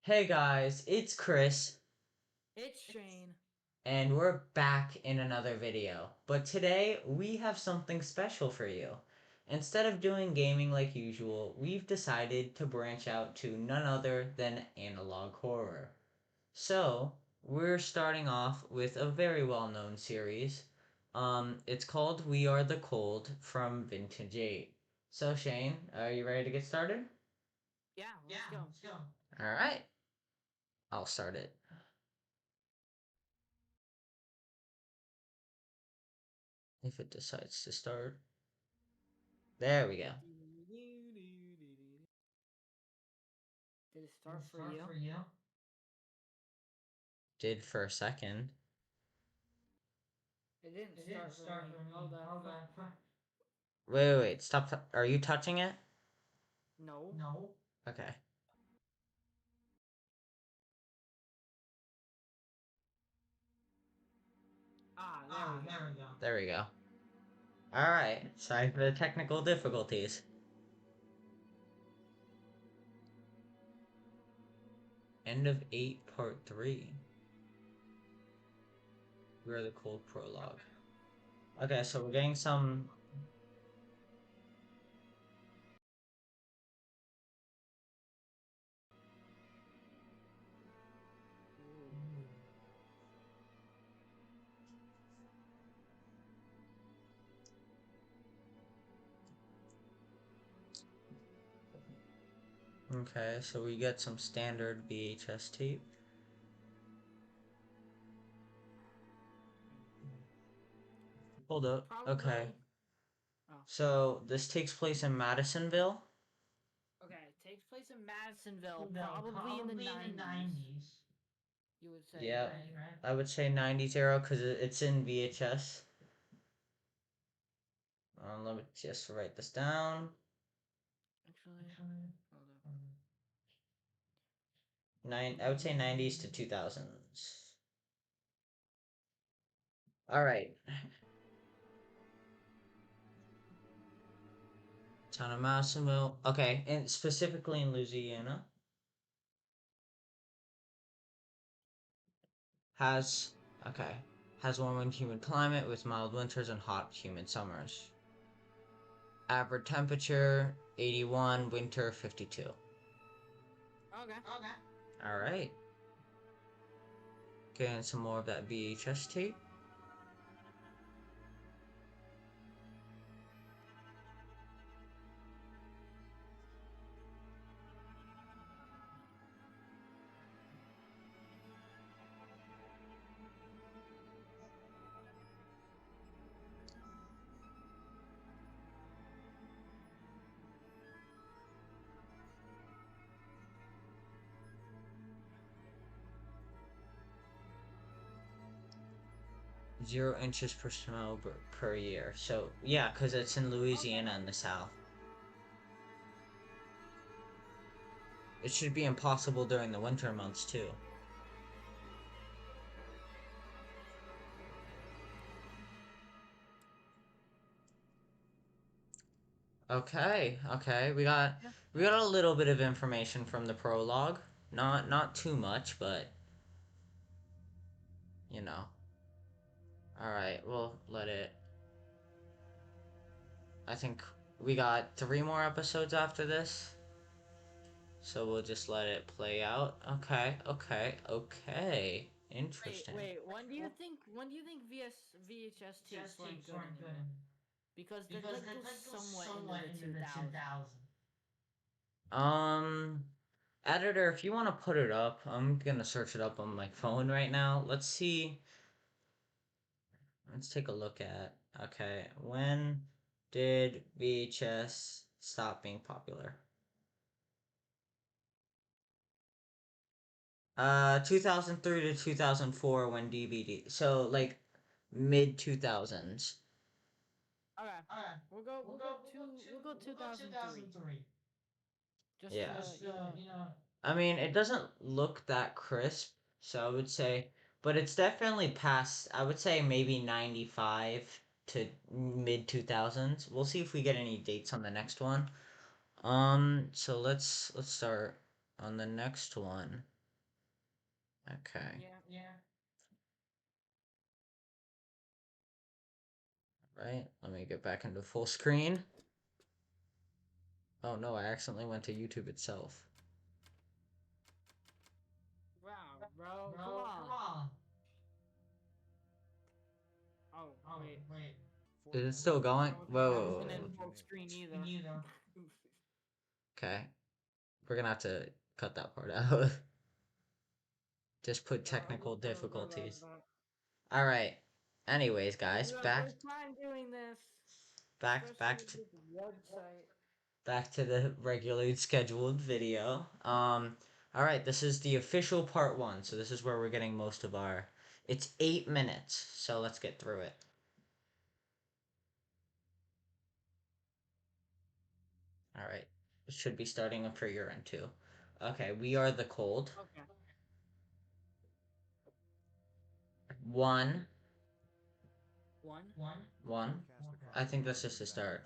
Hey guys, it's Chris, It's Shane. and we're back in another video. But today we have something special for you. Instead of doing gaming like usual, we've decided to branch out to none other than analog horror. So, we're starting off with a very well known series. It's called We Are the Cold from Vintage 8. So, Shane, are you ready to get started? Yeah, let's go. Alright, I'll start it. If it decides to start. There we go. Did it start for you? Did for a second. It didn't start for me. Hold up. Wait. Stop. Are you touching it? No. Okay. Ah, there we go. There we go. Alright. Sorry for the technical difficulties. End of 8 part 3. We're the cold prologue. Okay, so we're getting some. Ooh. Okay, so we get some standard VHS tape. Hold up. Okay. Probably. Oh. So this takes place in Madisonville. Okay, it takes place in Madisonville, probably in the 90s. You would say, Yep. right? I would say 90s era because it's in VHS. Let me just write this down. Actually, hold up. I would say 90s to 2000s. All right. Town of Madisonville. Okay, and specifically in Louisiana has okay has warm and humid climate with mild winters and hot humid summers. Average temperature 81, winter 52. Okay. All right. Getting some more of that VHS tape. Zero inches per snow per year. So yeah, because it's in Okay. Louisiana in the south. It should be impossible during the winter months too. Okay. Yeah. We got a little bit of information from the prologue. Not too much, but you know. All right, we'll let it. I think we got 3 more episodes after this, so we'll just let it play out. Okay. Interesting. Wait. When do you think VHS tapes weren't good anymore? Because that like goes somewhat into the 2000s. Um, editor, if you want to put it up, I'm gonna search it up on my phone right now. Let's see. Let's take a look at. Okay, when did VHS stop being popular? 2003 to 2004 when DVD. So like mid 2000s. Okay. We'll go 2003. Just Yeah. you know. I mean, it doesn't look that crisp, so I would say, but it's definitely past, I would say maybe 95 to mid 2000s. We'll see if we get any dates on the next one. So let's start. on the next one. Okay. Yeah. Right. Let me get back into full screen. Oh no, I accidentally went to YouTube itself. Wow, bro, come on. Oh, wait. Is it still going? That wasn't in Whoa. full screen either. Okay. We're gonna have to cut that part out. Just put technical Sorry about difficulties. that. Alright. Anyways, This guys, is our first time doing this, especially back with this website. back to the regularly scheduled video. Alright, this is the official part one, so this is where we're getting most of our. It's 8 minutes, so let's get through it. Alright. It should be starting up for your end too. Okay, we are the cold. Okay. One. One. One. I think that's just a start.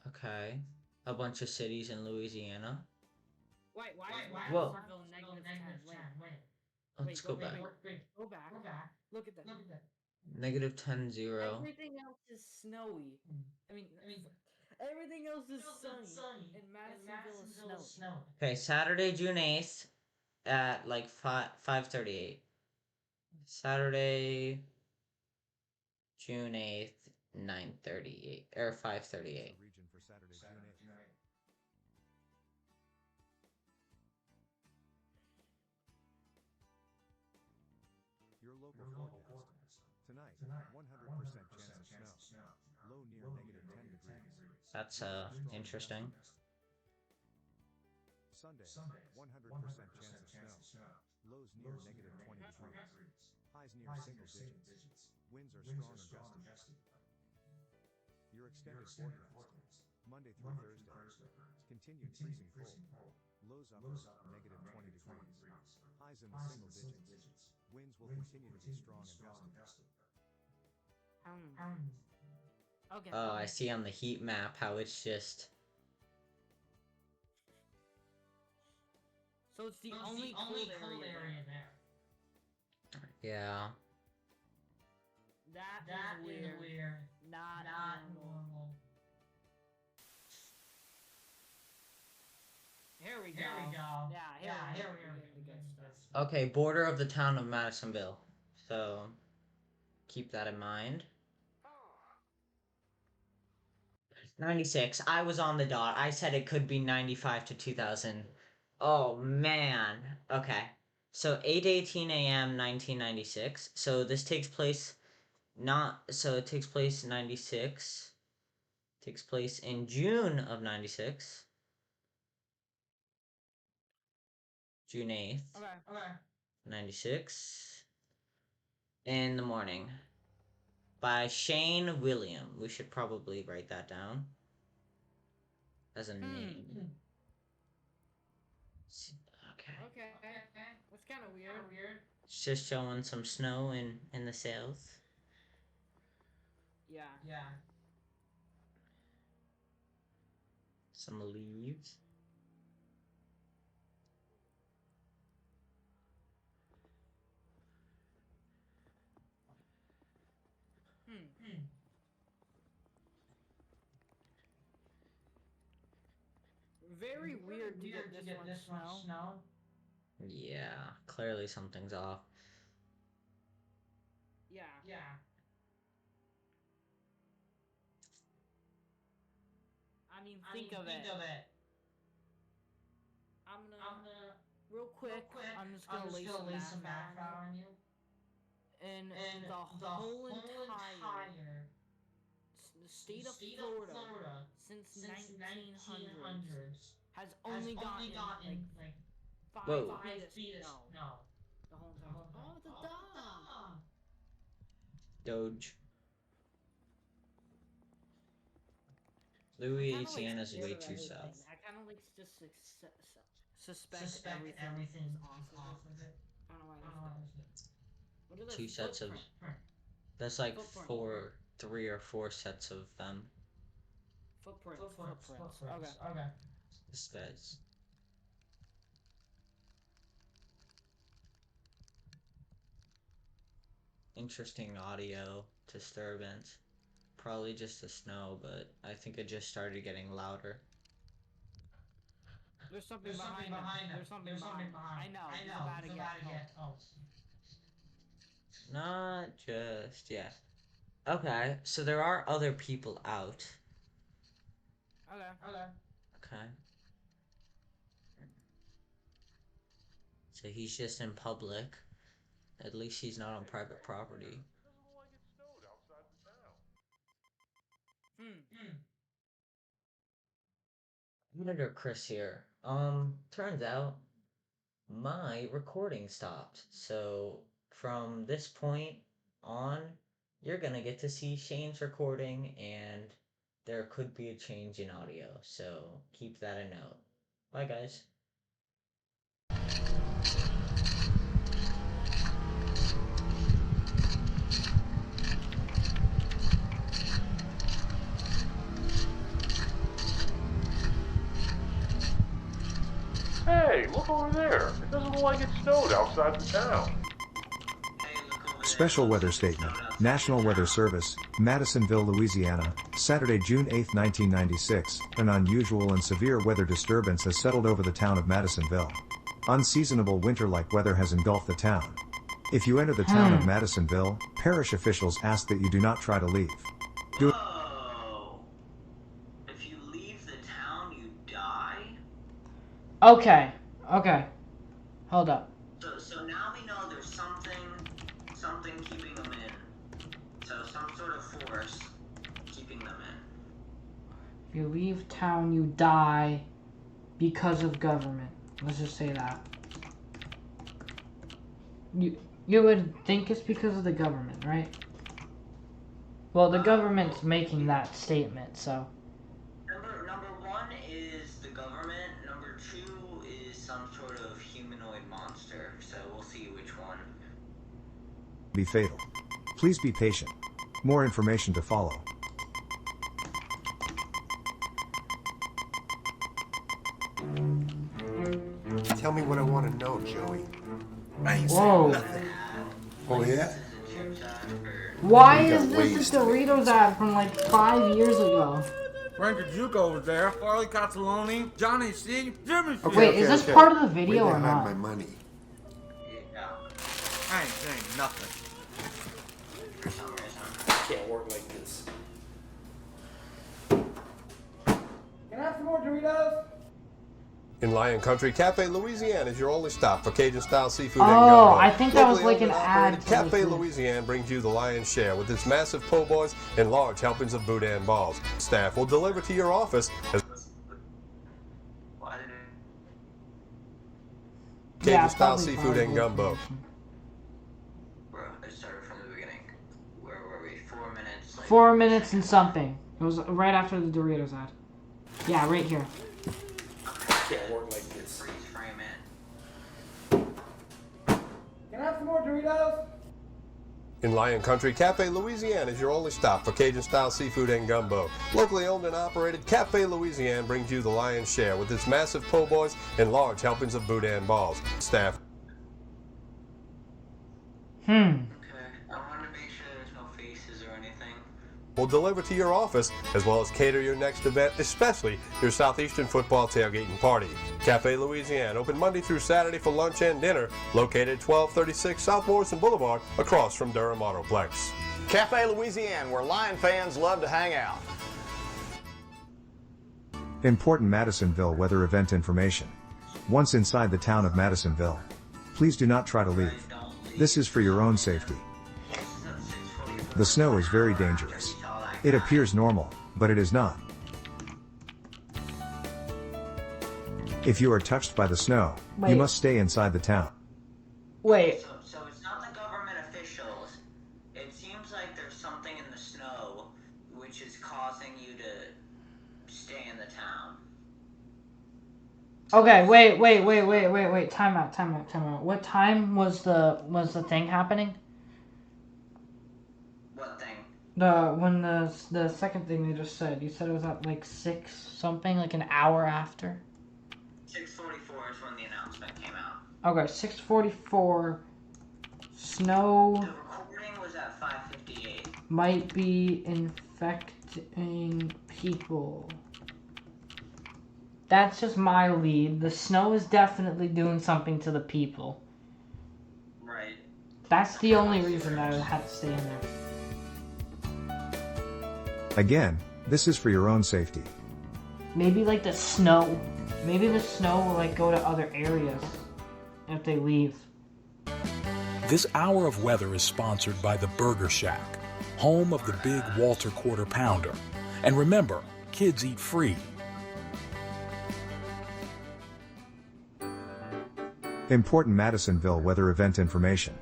Okay. A bunch of cities in Louisiana. Wait, why is Whoa. Madisonville -10? Let's go back. Go back. Look at that. -10, 0. Everything else is snowy. I mean, everything else is sunny, and Madisonville is snowy. Okay, Saturday, June 8th at like 5:38. Saturday, June 8th, 9:38 or 5:38. Your local forecast. Tonight, 100% chance of snow. Low near -10 degrees. That's interesting. Sunday, 100% chance of snow. Lows near -20 degrees. Highs near single digits. Winds are strong and gusty. Your extended forecast. Monday through Thursday. Continued freezing cold. Lows upper -20 degrees. Highs in the single digits. Winds will continue to be strong and gusty. Okay. Oh, I see on the heat map how it's just. So it's the only cold area there. Yeah. That is weird. Not normal. Here we go. Yeah, here we are. The good stuff. Okay, border of the town of Madisonville. So keep that in mind. 96. I was on the dot. I said it could be 95 to 2000. Oh man. Okay. So 8:18 a.m. 1996. So this takes place not so it takes place 96. Takes place in June of 96. June 8th. Okay. 96 in the morning by Shane William. We should probably write that down as a name. Okay. That's kind of weird. It's just showing some snow in the south. Yeah. Some leaves. Very weird to get this much snow. Yeah, clearly something's off. Yeah. I mean, think of it. I'm gonna real quick. I'm just gonna lay some math out on you. And the whole entire state of Florida since 1900s has only gotten like 5 feet of snow. The whole entire. Oh, the dog. Doge. Louisiana's way too south. I kind of like just suspect everything is off of it. I don't know why What are Two sets of. That's like 3 or 4 sets of them. Footprints. Okay. This guy's interesting audio disturbance. Probably just the snow, but I think it just started getting louder. There's something behind him. There's something behind him. I know. He's about to get help. Not just yet. Okay, so there are other people out. Okay. Okay. So he's just in public. At least he's not on private property. Editor Chris here. Turns out my recording stopped. So from this point on, you're gonna get to see Shane's recording, and there could be a change in audio. So keep that in note. Bye, guys. Hey, look over there. It doesn't look like it snowed outside the town. Special weather statement. National Weather Service, Madisonville, Louisiana, Saturday, June 8, 1996. An unusual and severe weather disturbance has settled over the town of Madisonville. Unseasonable winter-like weather has engulfed the town. If you enter the town of Madisonville, parish officials ask that you do not try to leave. Whoa! If you leave the town, you die? Okay. Hold up. So now we know there's something keeping them in. So some sort of force keeping them in. If you leave town, you die because of government. Let's just say that. You would think it's because of the government, right? Well, the government's making that statement, so. Number one is the government. Number two is some sort of humanoid monster. So we'll see which one. Be fatal. Please be patient. More information to follow. Tell me what I want to know, Joey. I ain't Whoa. saying nothing. Oh, yeah? Why You is got this ways a Doritos ad from like 5 years ago? Ranger Juco was there, Farley Cataloni, Johnny C, Jimmy C. Wait, is this part of the video Where or they hide not? my money? Yeah. I ain't saying nothing. Can't work like this. Can I have some more Doritos? In Lion Country, Cafe Louisiana is your only stop for Cajun-style seafood and Oh, gumbo. I think that was Locally like an owned and ad operated, for the Cafe food. Louisiana brings you the lion's share with its massive po' boys and large helpings of boudin balls. Staff will deliver to your office as Why did it? Cajun-style probably seafood and gumbo. Bro, it started from the beginning. Where were we? 4 minutes. 4 minutes and something. It was right after the Doritos ad. Yeah, right here. Can't work like this. Freeze frame in. Can I have some more Doritos? In Lion Country, Cafe Louisiana is your only stop for Cajun-style seafood and gumbo. Locally owned and operated, Cafe Louisiana brings you the lion's share with its massive po' boys and large helpings of boudin balls. Staff. Okay. I wanted to make sure there's no faces or anything. Will deliver to your office as well as cater your next event, especially your Southeastern football tailgating party. Cafe Louisiana, open Monday through Saturday for lunch and dinner, located at 1236 South Morrison Boulevard, across from Durham Autoplex. Cafe Louisiana, where Lion fans love to hang out. Important Madisonville weather event information. Once inside the town of Madisonville, please do not try to leave. This is for your own safety. The snow is very dangerous. It appears normal, but it is not. If you are touched by the snow, Wait. you must stay inside the town. Wait. So it's not the government officials. It seems like there's something in the snow which is causing you to stay in the town. Okay, wait. Time out. What time was the thing happening? What thing? The second thing they just said, you said it was at like 6 something, like an hour after. 6:44 is when the announcement came out. Okay, 6:44. Snow. The recording was at 5:58. Might be infecting people. That's just my lead. The snow is definitely doing something to the people. Right. That's the only reason that I had to stay in there. Again, this is for your own safety. Maybe like the snow. Maybe the snow will like go to other areas if they leave. This hour of weather is sponsored by the Burger Shack, home of the big Walter Quarter Pounder. And remember, kids eat free. Important Madisonville weather event information.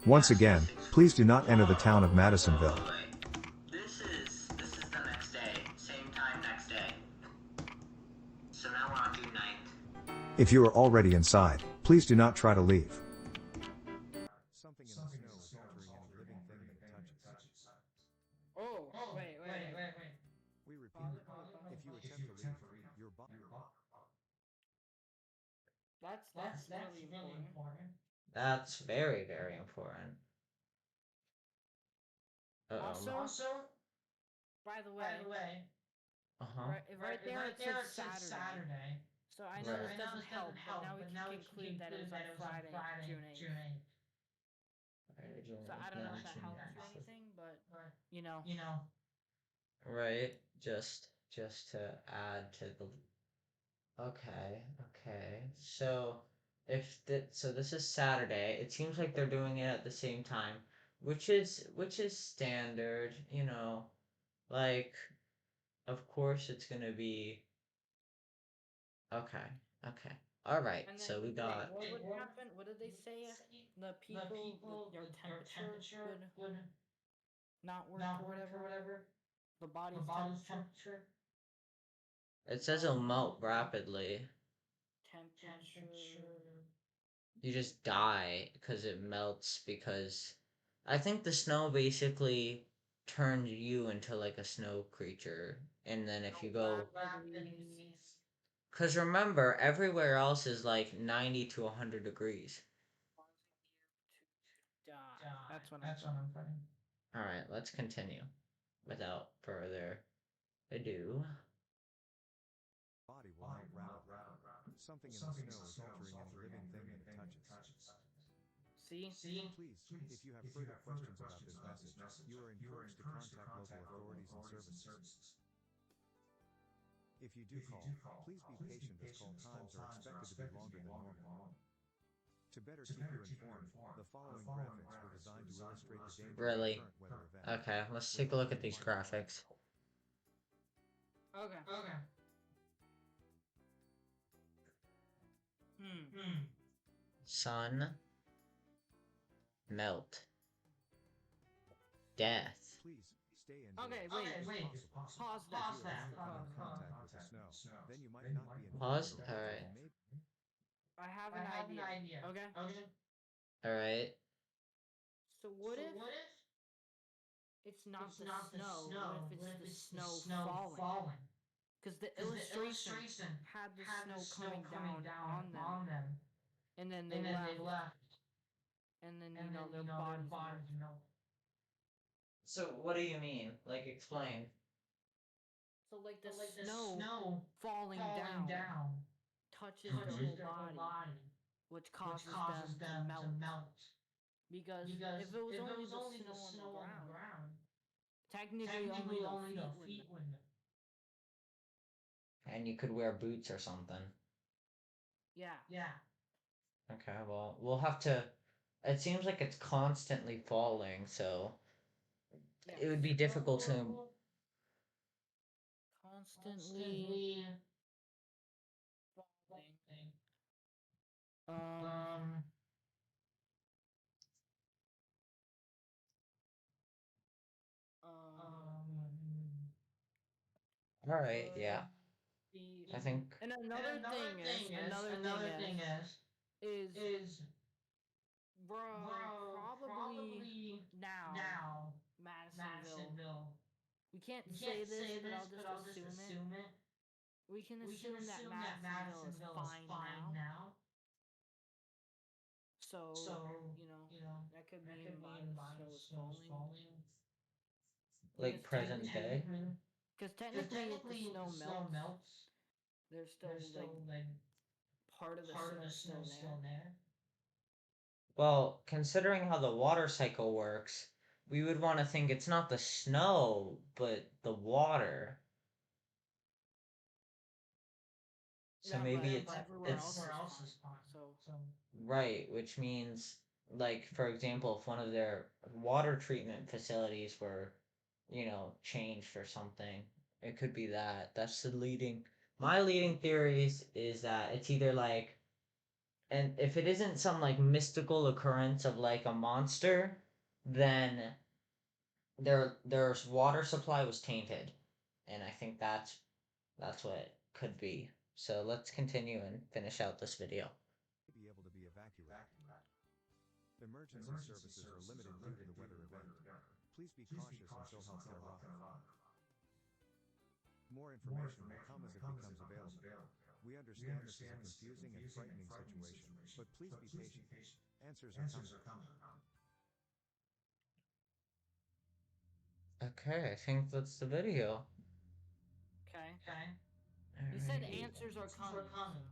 Once again, please do not enter the town of Madisonville. This is the next day. Same time next day. So now we're on June 9th. If you are already inside, please do not try to leave. Something in the snow is altering any living thing that it touches. Oh, wait. We repeat, if you attempt to leave, your body. That's really important. That's very, very important. Also, by the way, Uh-huh. right there it said Saturday. So I know this doesn't help, but now we can conclude that it was on Friday, June 8th. So I don't know if that helps or anything, but you know. Right. Just to add to the. Okay. So so this is Saturday. It seems like they're doing it at the same time, which is standard, Like, of course it's gonna be okay. Okay. All right. And then, So we got. what would happen? What did they say if the people, their temperature would not work or whatever? The body's temperature? It says it'll melt rapidly. Temperature. You just die because it melts because I think the snow basically turns you into like a snow creature. And then if you go. Because remember, everywhere else is like 90 to 100 degrees. That's what I'm putting. Alright, let's continue without further ado. Body will melt rapidly. Something in the snow is altering any living thing that it touches. See? Please, if you have further questions about this message, you are encouraged to contact local authorities and services. If you do call, please be patient as call times are expected to be longer than normal. To better keep you informed, the following graphics were designed to illustrate the danger Really? of the current weather event. Okay, let's take a look at these graphics. Okay. Sun. Melt. Death. Please stay in. Okay, wait. Pause that. Contact with the snow. Then you might not be in. Pause? Alright. I have an idea. Okay? Alright. So what if it's not the snow? What if it's the snow falling? Because the illustration had the snow coming down on them. And then they left. And then, their bodies melted. So, what do you mean? Like, explain. So, like, the snow falling down touches their whole body, which causes them to melt. Because if it was only the snow on the ground, technically only the feet would. And you could wear boots or something. Yeah. Okay, well, we'll have to. It seems like it's constantly falling, so it would be difficult to. Constantly falling. All right, yeah. I think. And another thing is we're probably now Madisonville. We can't say this, but I'll just assume it. We can assume that Madisonville is fine now. So, that could mean Madisonville is falling. Like present day? Because technically, if the snow melts, there's still, like, part of the snow still there. Well, considering how the water cycle works, we would want to think it's not the snow, but the water. So Yeah, maybe but everywhere else is fine. So right, which means, like, for example, if one of their water treatment facilities were, changed or something, it could be that. My leading theories is that it's either like, and if it isn't some like mystical occurrence of like a monster, then their water supply was tainted, and I think that's what it could be. So let's continue and finish out this video. Be able to be evacuated. Emergency services are limited due to the weather event. Please be cautious until healthcare arrives. More information will come as it becomes available. We understand this is a confusing and frightening situation, but please be patient. Answers are coming. Okay, I think that's the video. okay. All He said right. answers are coming.